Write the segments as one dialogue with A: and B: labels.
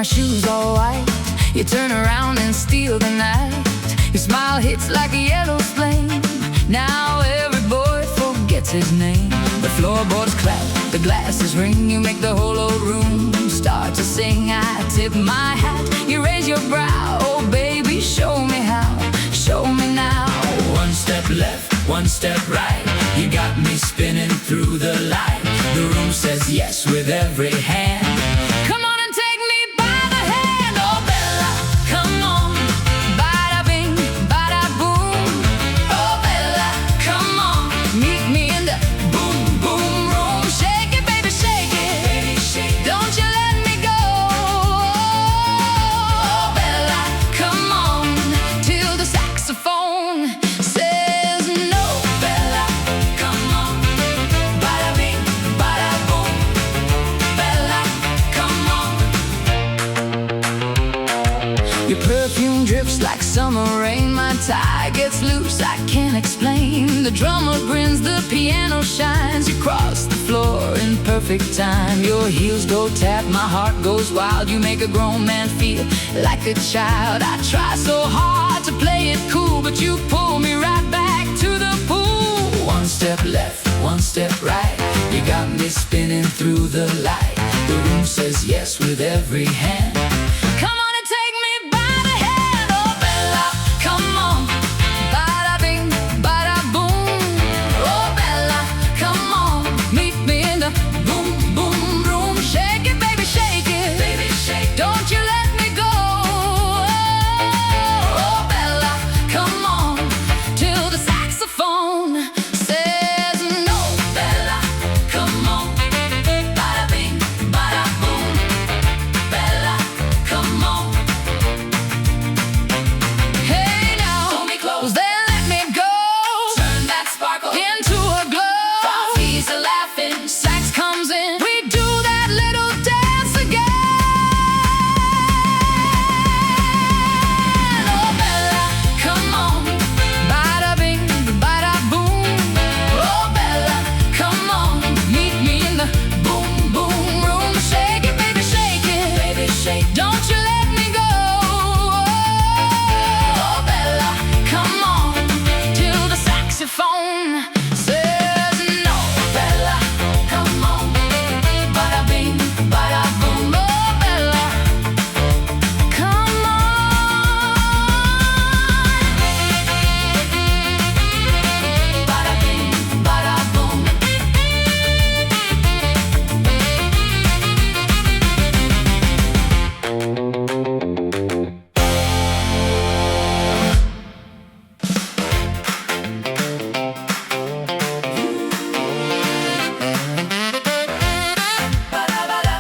A: my shoes all white. You turn around and steal the night. Your smile hits like a yellow flame. Now every boy forgets his name. The floorboards clap, the glasses ring. You make the whole old room start to sing. I tip my hat, you raise your brow. Oh baby, show me how, show me now.
B: One step left, one step right. You got me spinning through the light. The room says yes with every hand.
A: Come on and take me by the hand. Oh Bella, come on. Bada bing, bada boom. Oh Bella, come on. Meet me in the boom, boom room. Shake it, baby, shake it.
B: Baby, shake it.
A: Don't you let me go. Oh Bella, come on. Till the saxophone says no.
B: Bella, come on. Bada bing, bada boom. Bella, come on.
A: Your perfume drips like summer rain. My tie gets loose, I can't explain. The drummer grins, the piano shines. You cross the floor in perfect time. Your heels go tap, my heart goes wild. You make a grown man feel like a child. I try so hard to play it cool, but you pull me right back to the pool.
B: One step left, one step right. You got me spinning through the light. The room says yes with every hand.
A: Come on and take me by the hand. Oh Bella, come on. Bada bing, bada boom. Oh Bella, come on. Meet me in the boom, boom room. Shake it, baby, shake it.
B: Baby, shake it.
A: Don't you let me go. Oh Bella, come on. Till the saxophone says no.
B: Bella, come on. Bada bing, bada boom. Bella, come on.
A: Hey now,
B: Hold me close.
A: then let me go
B: Turn that sparkle
A: into a glow.
B: He's a laughing.
A: Sax comes in, we do that little dance again. Oh Bella, come on. Bada bing, bada boom. Oh Bella, come on. Meet me in the boom, boom room. Shake it, baby, shake it.
B: Baby, shake it.
A: Don't you let me go. Oh Bella, come on. Till the saxophone says no.
B: Bella, come on.
A: Bada bing, bada boom. Oh Bella, come on.
B: Bada bing, bada boom. Bada, bada,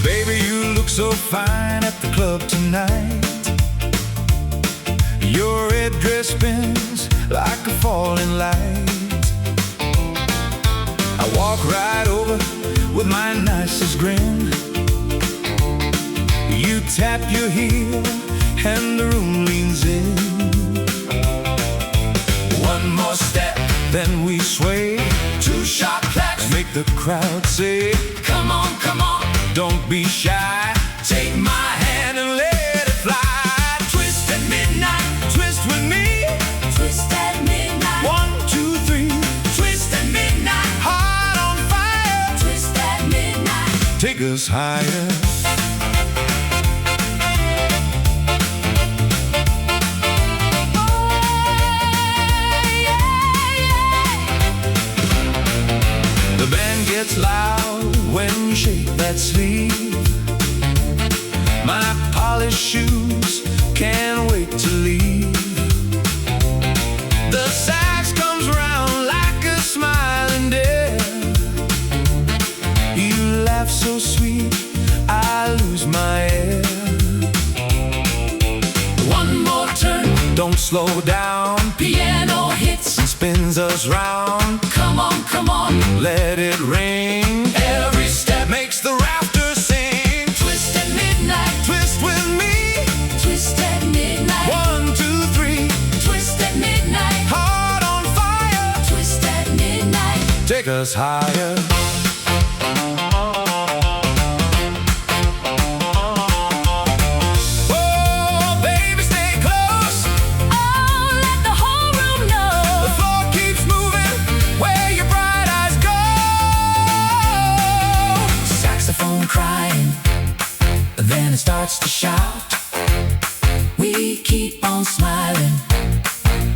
C: Baby, you look so fine at the club tonight. Your red dress spins like a falling light. I walk right over with my nicest grin. You tap your heel and the room leans in.
B: One more step.
C: Then we sway,
B: Two sharp claps.
C: make the crowd say,
B: Come on, come on.
C: don't be shy.
B: Take my hand and let it fly. Twist at midnight.
C: Twist with me.
B: Twist at midnight.
C: 1, 2, 3.
B: Twist at midnight.
C: Heart on fire.
B: Twist at midnight.
C: Take us higher. The band gets loud when you shake that sleeve. My polished shoes can't wait to leave. The sax comes round like a smiling deer. You laugh so sweet, I lose my air.
B: One more turn.
C: Don't slow down,
B: Piano hits.
C: and spins us round.
B: Come on, come on.
C: Let it ring.
B: Every step.
C: Makes the rafters sing.
B: Twist at midnight.
C: Twist with me.
B: Twist at midnight.
C: 1, 2, 3.
B: Twist at midnight.
C: Heart on fire.
B: Twist at midnight.
C: Take us higher.
B: on smiling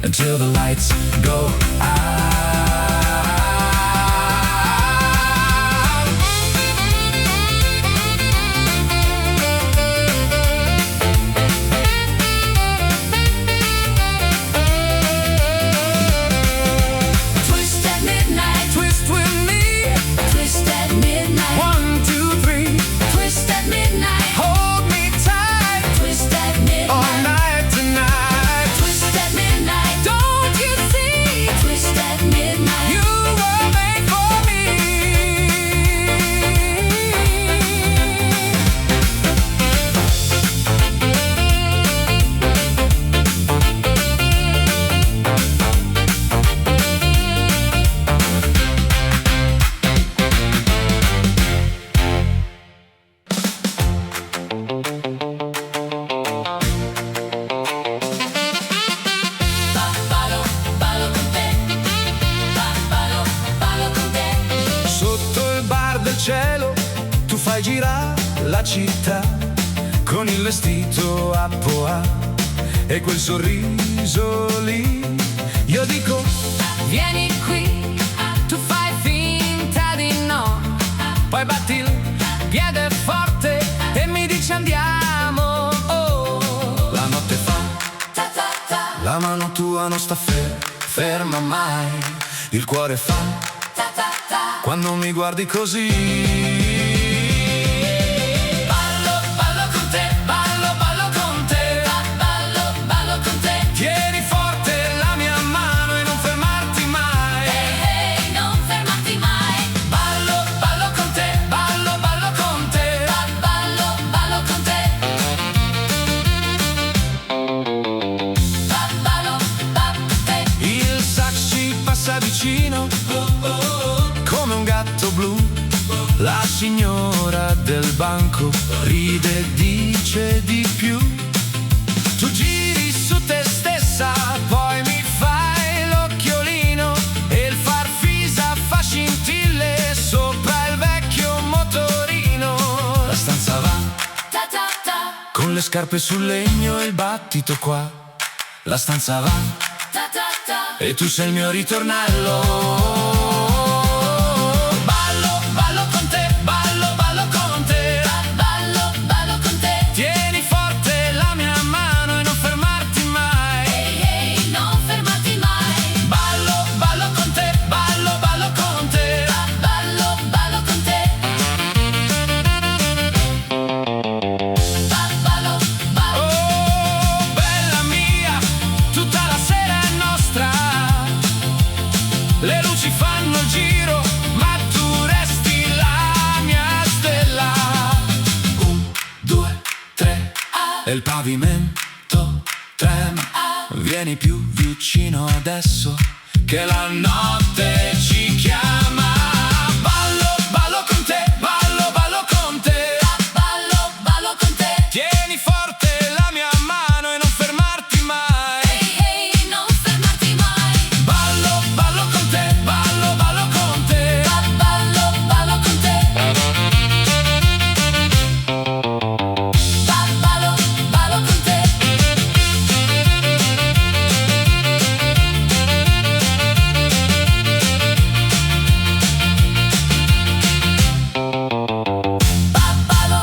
B: until the lights go out.
A: Twist at midnight,
B: Twist with me,
A: twist at midnight,
B: 1, 2, 3.
A: twist at midnight,
B: Hold me tight
A: twist at
B: all
A: midnight,
B: night tonight.
A: twist at midnight,
B: Don't you see?
A: twist at midnight.
B: You were made for me.
A: Ballo, ballo con te, ballo, ballo con te.
C: Sotto il bar del cielo tu fai girare la città con il vestito a poa e quel sorriso lì. Io dico
B: Vieni qui, tu fai finta di no, poi batti il piede forte e mi dici andiamo. Oh. La notte fa,
A: Ta ta ta,
C: la mano tua non sta ferma mai, il cuore fa
A: ta ta ta.
C: quando mi guardi così.
B: ballo, ballo con te, ballo con te.
A: Ballo, ballo con te.
B: Tieni forte la mia mano e non fermarti mai.
A: Ehi, non fermarti mai.
B: Ballo, ballo con te, ballo con te.
A: Ballo, ballo con te. Ballo, ballo con te.
C: Il sax ci passa vicino come un gatto blu. La signora del banco ride e dice di più. Tu giri su te stessa, poi mi fai l'occhiolino e il far fisa fa scintille sopra il vecchio motorino. La stanza va
A: Ta ta ta,
C: con le scarpe sul legno e il battito qua. La stanza va
A: ta ta ta.
C: e tu sei il mio ritornello.
B: Ballo, ballo con te, ballo con te.
A: Ballo con te.
B: Tieni forte la mia mano e non fermarti mai.
A: Ehi, non fermarti mai.
B: Ballo, ballo con te, ballo con te.
A: Ballo con te. Ballo, ballo.
B: Oh, bella mia, tutta la sera è nostra. Le luci fanno il giro, ma tu resti la mia stella.
C: 1, 2, 3 e il pavimento trema. Vieni più vicino adesso che la notte ci chiama.
B: Ballo, ballo con te, ballo con te.
A: Ballo con te.
B: Tieni forte la mia mano e non fermarti mai.
A: Ehi, non fermarti mai.
B: Ballo, ballo con te, ballo con te.
A: Ballo con te. Ballo con te. Ballo.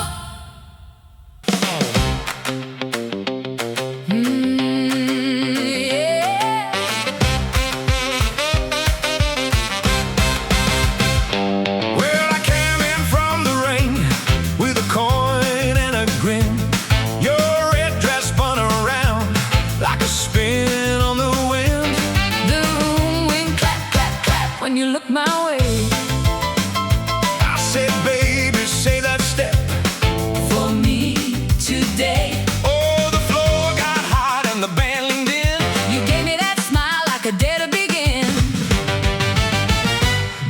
A: Yeah.
C: Well, I came in from the rain with a coin and a grin. Your red dress spun around like a spin on the wind.
B: The room went clap, clap, clap when you look my way.
C: I said, baby, say that step.
B: For me today,
C: Oh, the floor got hot and the band leaned in.
B: you gave me that smile like a day to begin.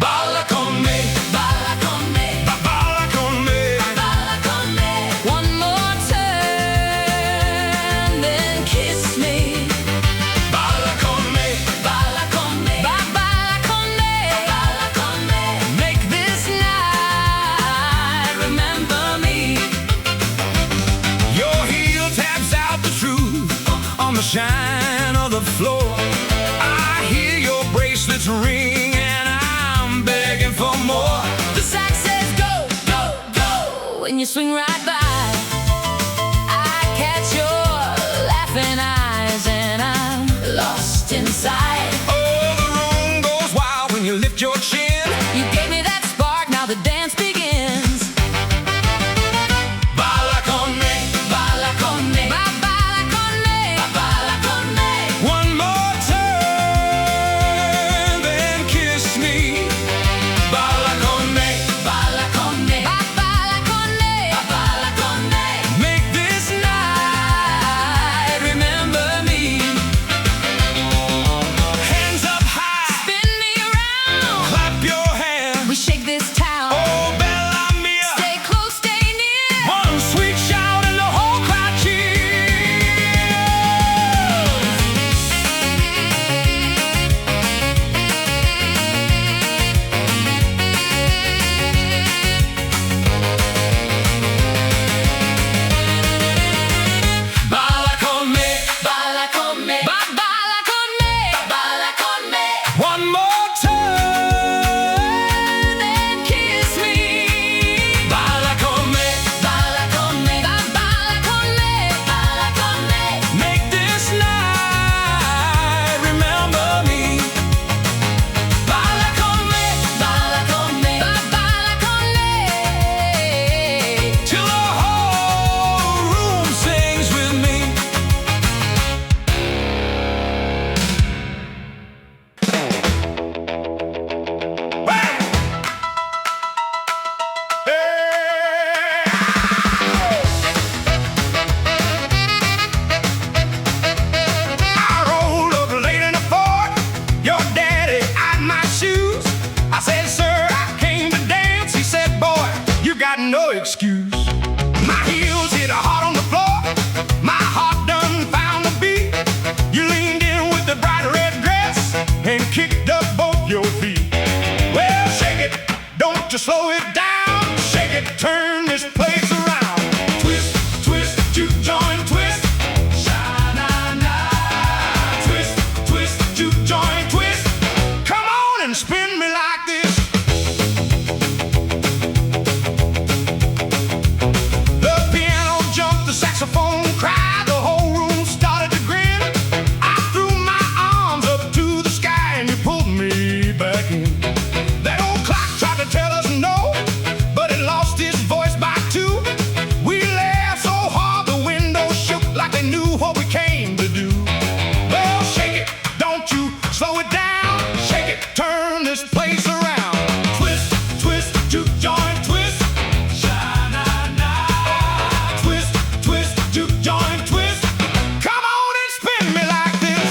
C: Balla con me,
B: Balla con me,
C: balla con me.
A: Balla con me.
B: one more time, then kiss me.
C: Balla con me,
A: Balla con me.
B: Balla con me,
A: Balla
C: shine of the floor. I hear your bracelets ring and I'm begging for more.
A: The sax says go, go, go when you swing right by. I catch your laughing eyes and I'm lost inside.
C: Oh, the room goes wild when you lift your chin.
A: You gave me that spark, now the dance begins.
C: Balla con me,
A: Balla con me, balla con me, balla con me.
C: one more time, then kiss me. Balla con me,
A: Balla con me, balla con me, balla con me.
C: make this night remember me. Hands up high,
A: Spin me around,
C: clap your hands.
A: we shake this town.
C: Oh, Bella Mia,
A: Stay close, stay near.
C: one sweet shout and the whole crowd Balla con me,
A: Balla con me, balla con me, balla con me.
C: one more time,
A: Then kiss me.
C: balla con me,
A: Balla con me, balla con me, balla con me.
C: make this night remember me. Balla con me,
A: Balla con me, balla con me.
C: till the whole room sings with me. I rolled up late in the Ford. Your daddy eyed my shoes. I said, sir, I came to dance. He said, boy, you got no excuse. My heels hit hard on the floor. My heart done found the beat. You leaned in with the bright red dress and kicked up both your feet. Well, shake it, don't you slow it down. Shake it, turn this place around. Twist, twist, juke joint, twist. Sha-na-na. Twist, twist, juke joint, twist. Come on and spin me like this. The piano jumped, the saxophone cried, the whole room started to grin. I threw my arms up to the sky and you pulled me back in. That old clock tried to tell us no, but it lost its voice by two. We laughed so hard the windows shook like they knew what we came to do. Well, shake it, don't you slow it down. Shake it, turn this place around. Twist, twist, juke joint, twist. Sha-na-na. Twist, twist, juke joint, twist. Come on and spin me like this.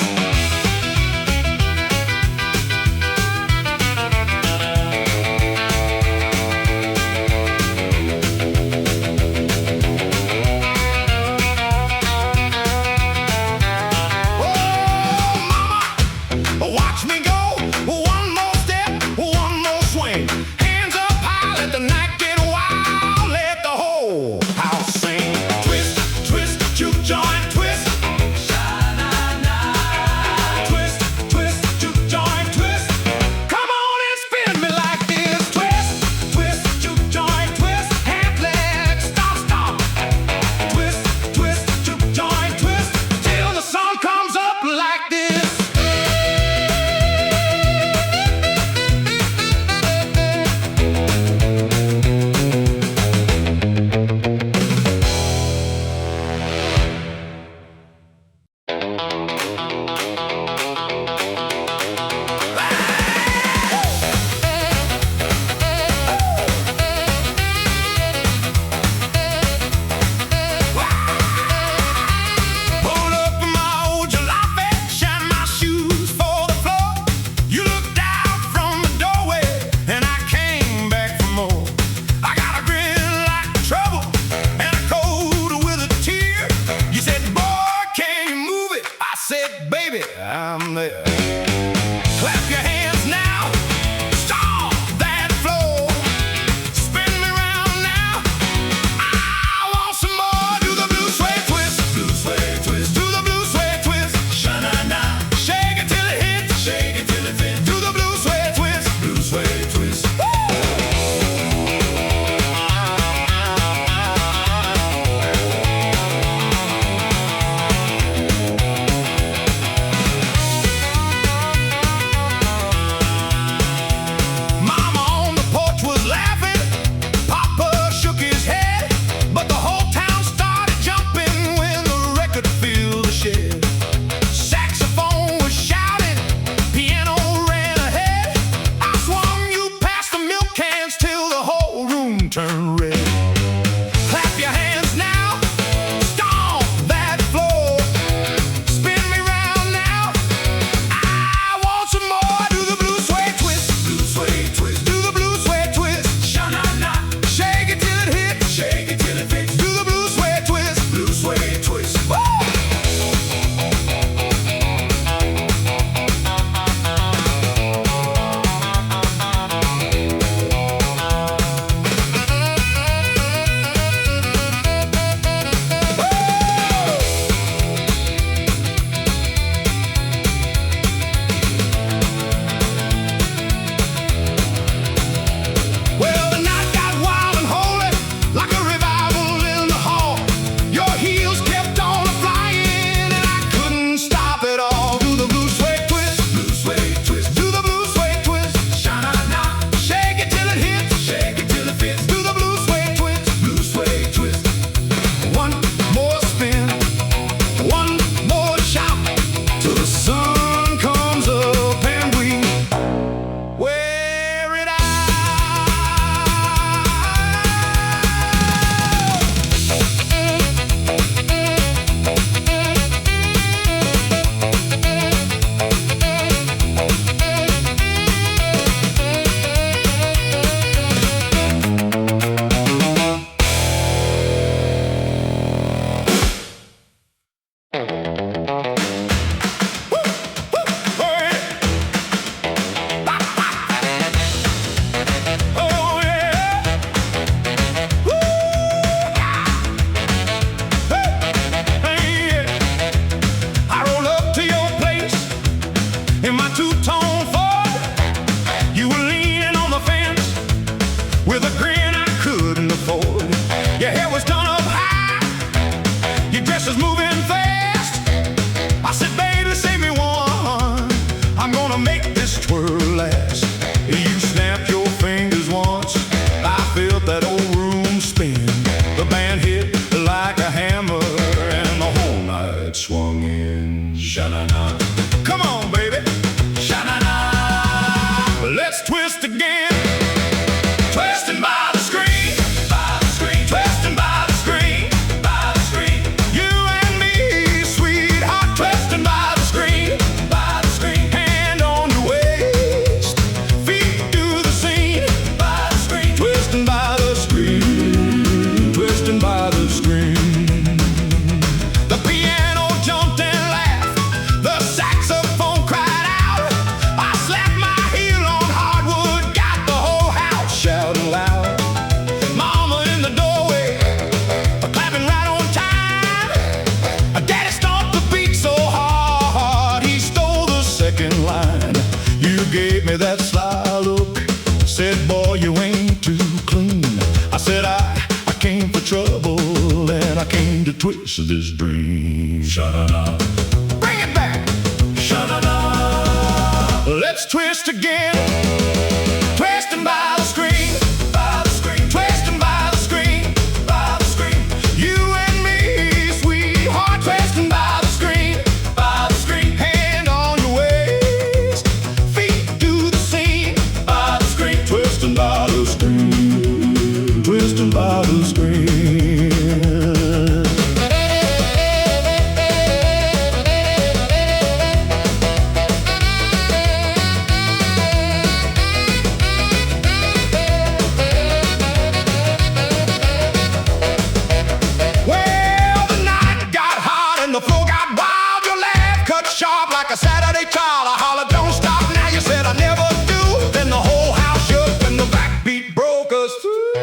C: Oh, mama, watch me go. One more step, one more swing. Hands up high, let the night get wild. Let the whole house sing. Twist, twist, juke joint, twist. Sha-na-na. Twist, twist, juke joint, twist. Come on and spin me like this. Twist, twist, juke joint, twist. Hands, legs, stop, stop. Twist, twist, juke joint, twist. Till the sun comes up like this. Pull up in my old jalopy, shine my shoes for the floor. You looked out from the doorway, and I came back for more. I got a grin like trouble, and a cold with a tear. You said, boy, can you move it? I said, baby, I'm there. Clap your hands now, stomp that floor. Spin me round now. I want some more. Do the blue suede twist, do the blue suede twist. Sha-na-na. Come on, baby. Sha-na-na. Let's twist again. Twisting by the screen. By the screen. Twisting by the screen. By the screen. You and me, sweetheart. Twisting by the screen. By the screen. Hand on your waist. Feet do the scene. By the screen. Twisting by the screen. Twisting by the screen. The piano jumped and laughed. The saxophone cried out. I slapped my heel on hardwood. Got the whole house shouting loud. Mama in the doorway, clapping right on time. Daddy stomped the beat so hard, he stole the second line. You gave me that sly look, said, boy, you ain't too clean. I said, I came for trouble, and I came to twist this dream. Sha-na-na. Bring it back. Sha-na-na. Let's twist again. Twisting by the screen. By the screen. Twisting by the screen. By the screen. You and me, sweetheart. Twisting by the screen. By the screen. Hand on your waist. Feet do the scene. By the screen. Twisting by the screen. Twisting by the screen. Well, the night got hot and the floor got wild. Your laugh cut sharp like a Saturday child. I hollered, don't stop now. You said I never do. Then the whole house shook and the backbeat broke us through.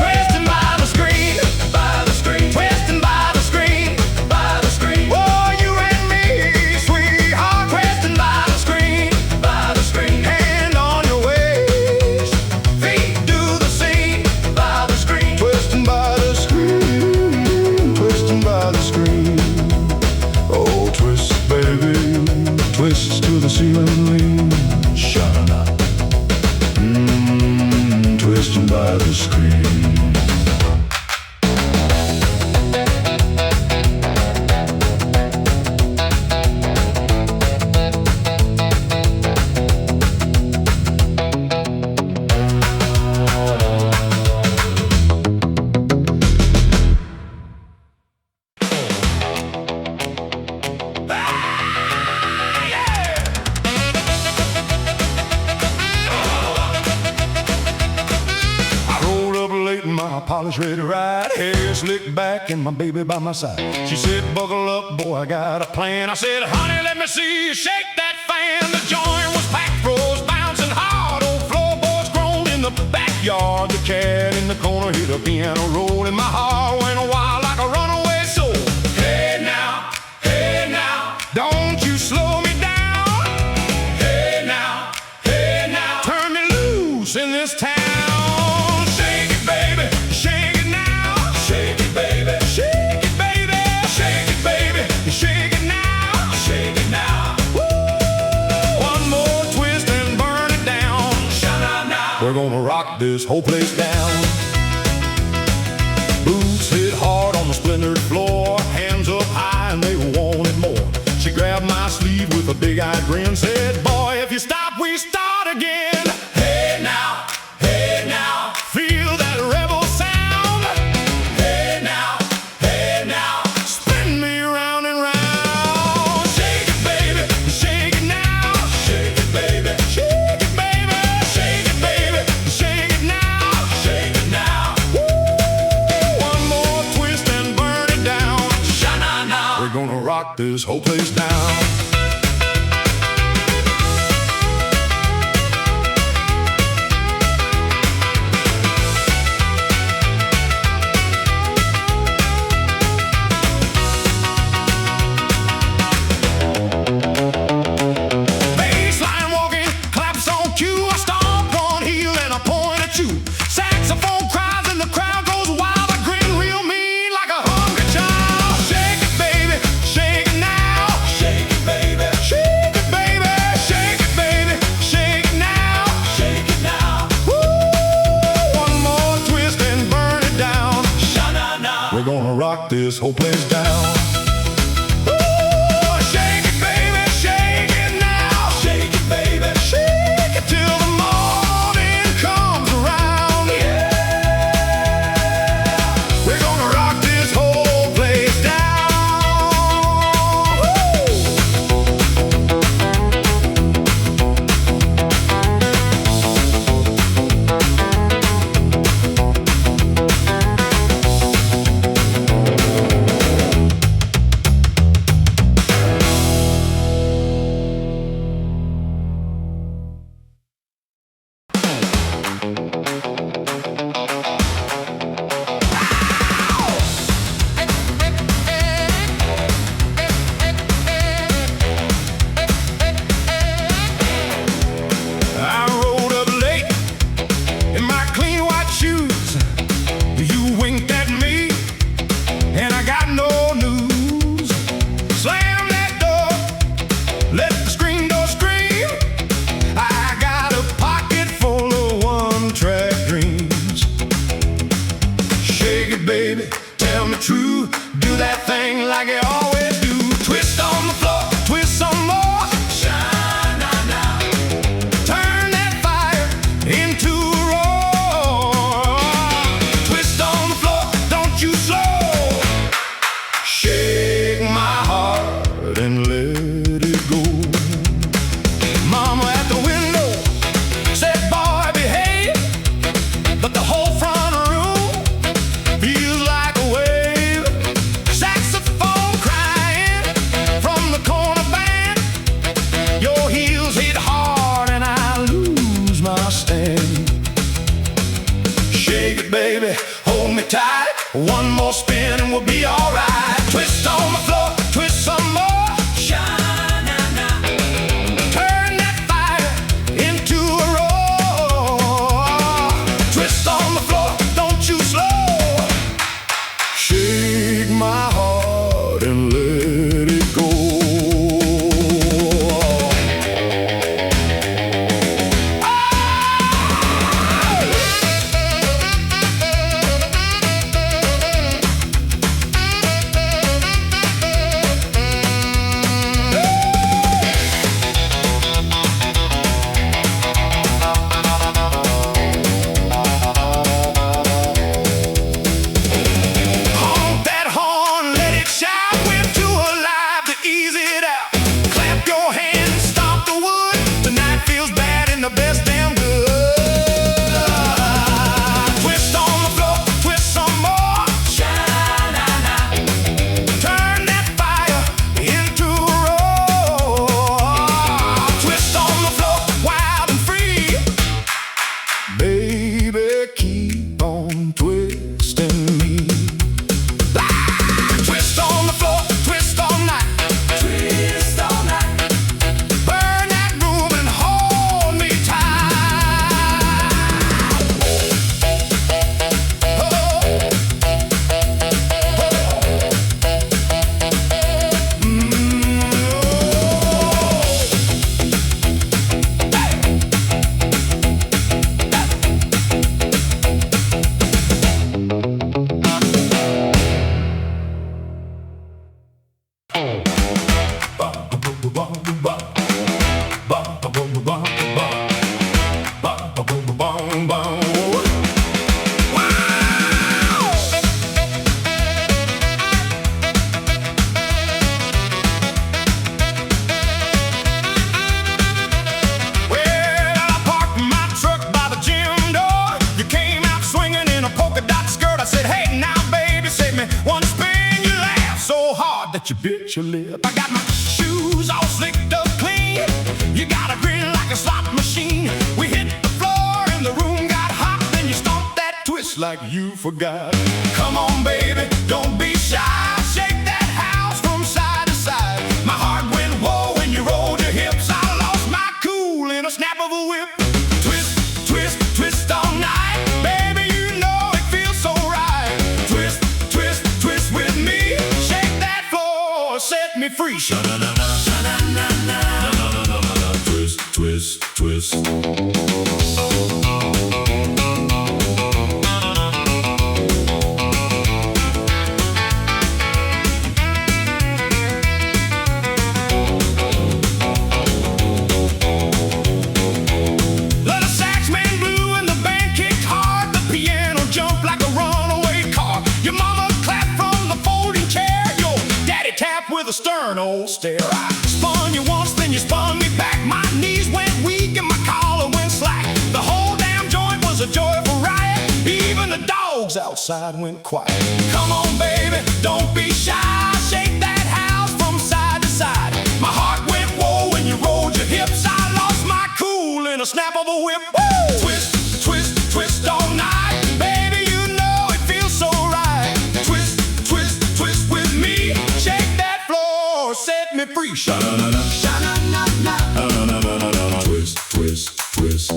C: Twisting by the screen. By the screen. Twisting by the screen. By the screen. Oh, you and me, sweetheart. Twisting by the screen. By the screen. Hand on your waist. Feet do the scene. By the screen. Twisting by the screen. Twisting by the screen. Oh, twist, baby. Twist to the ceiling lean. Sha-na-na. Twisting by the screen. I rolled up late and my polish ready to ride. Hair slicked back and my baby by my side. She said, buckle up, boy, I got a plan. I said, honey, let me see you shake that fan. The joint was packed, froze, bouncing hard. Old floorboards groaned in the backyard. The cat in the corner hit a piano roll, and my heart went wild like a runaway soul. Hey now, don't you slow me down. Hey now, turn me loose in this town. Shake it, baby, shake it now. Shake it, baby, shake it, baby. Shake it, baby, shake it now. Shake it now. Woo! One more twist and burn it down. Sha-na-na. We're gonna rock this whole place down. Boots hit hard on the splintered floor. Hands up high and they wanted more. She grabbed my sleeve with a big-eyed grin. Said, boy, if you stop, we start again. Hey now, feel that rebel sound. Hey now, spin me round and round. Shake it, baby, shake it now. Shake it, baby, shake it, baby. Shake it, baby, shake it now. Shake it now. Woo! One more twist and burn it down. Sha-na-na. We're gonna rock this whole place down. Baseline walking, claps on cue. I stomp one heel and I point at you. Saxophone cries and the crowd goes wild. I grin real mean like a hungry child. Shake it, baby, shake it now. Shake it, baby. down. Shake it, baby, shake it now. Shake it, baby, shake it till the morning comes around. Yeah, we're gonna rock this whole place down. I rolled up late in my clean white shoes. You winked at me, and I got no news. Slam that door, let the screen door scream. I got a pocket full of one-track dreams. Shake it, baby, tell me true. Do that thing like you always do. Twist on the floor, twist some more. Turn that fire into a roar. Twist on the floor, don't you slow. Shake my heart and let it go. Mama at the window said, boy, behave. But the whole front room feels like a wave. Saxophone crying from the corner band. Your heels hit hard and I lose my stand. Shake it, baby, hold me tight. One more spin and we'll be alright. Twist on the floor, twist some more. Turn that fire into a roar. Twist on the floor, don't you slow. Shake my heart and let it go. Honk that horn, let it shout. We're too alive to ease it out. Clap your hands, stomp the wood. The night feels bad and the best damn good. Twist on the floor, twist some more. Turn that fire into a roar. Twist on the floor, wild and free. Baby, keep on twisting me. Twist on the floor, twist all night. Twist all night. Burn that room and hold me tight. Oh, well, I parked my truck by the gym door. You came out swinging in a polka dot skirt. I said, hey, now, baby, save me one spin. You laughed so hard that you bit your lip. I got my shoes all slicked up clean. You got a grin like a slot machine. We hit the floor and the room got hot. Then you stomped that twist like you forgot. Come on, baby, don't be shy. Shake that house from side to side. My heart went whoa when you rolled your hips. I lost my cool in a snap of a whip. Twist, twist, twist all night. Baby, you know it feels so right. Twist, twist, twist with me. Shake that floor, set me free. Sha-na-na-na, sha-na-na-na. Twist, twist, twist. with a stern old stare. I spun you once, then you spun me back. My knees went weak and my collar went slack. The whole damn joint was a joyful riot. Even the dogs outside went quiet. Come on, baby, don't be shy. Shake that house from side to side. My heart went whoa when you rolled your hips. I lost my cool in a snap of a whip. Woo! Twist, twist, twist all night. Baby, you know it feels so right. Twist, twist, twist with me. Shake that floor, set me free. Sha-na-na-na, sha-na-na-na, na-na-na-na-na. Twist, twist, twist.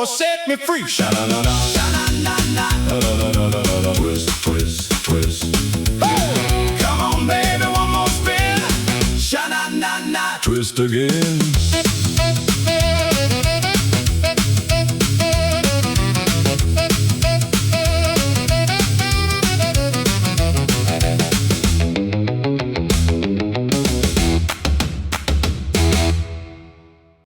C: Set me free. Sha-na-na-na, sha-na-na-na, na-na-na-na-na-na. Twist, twist, twist. Hey! Come on, baby, one more spin. Sha-na-na-na. Twist again.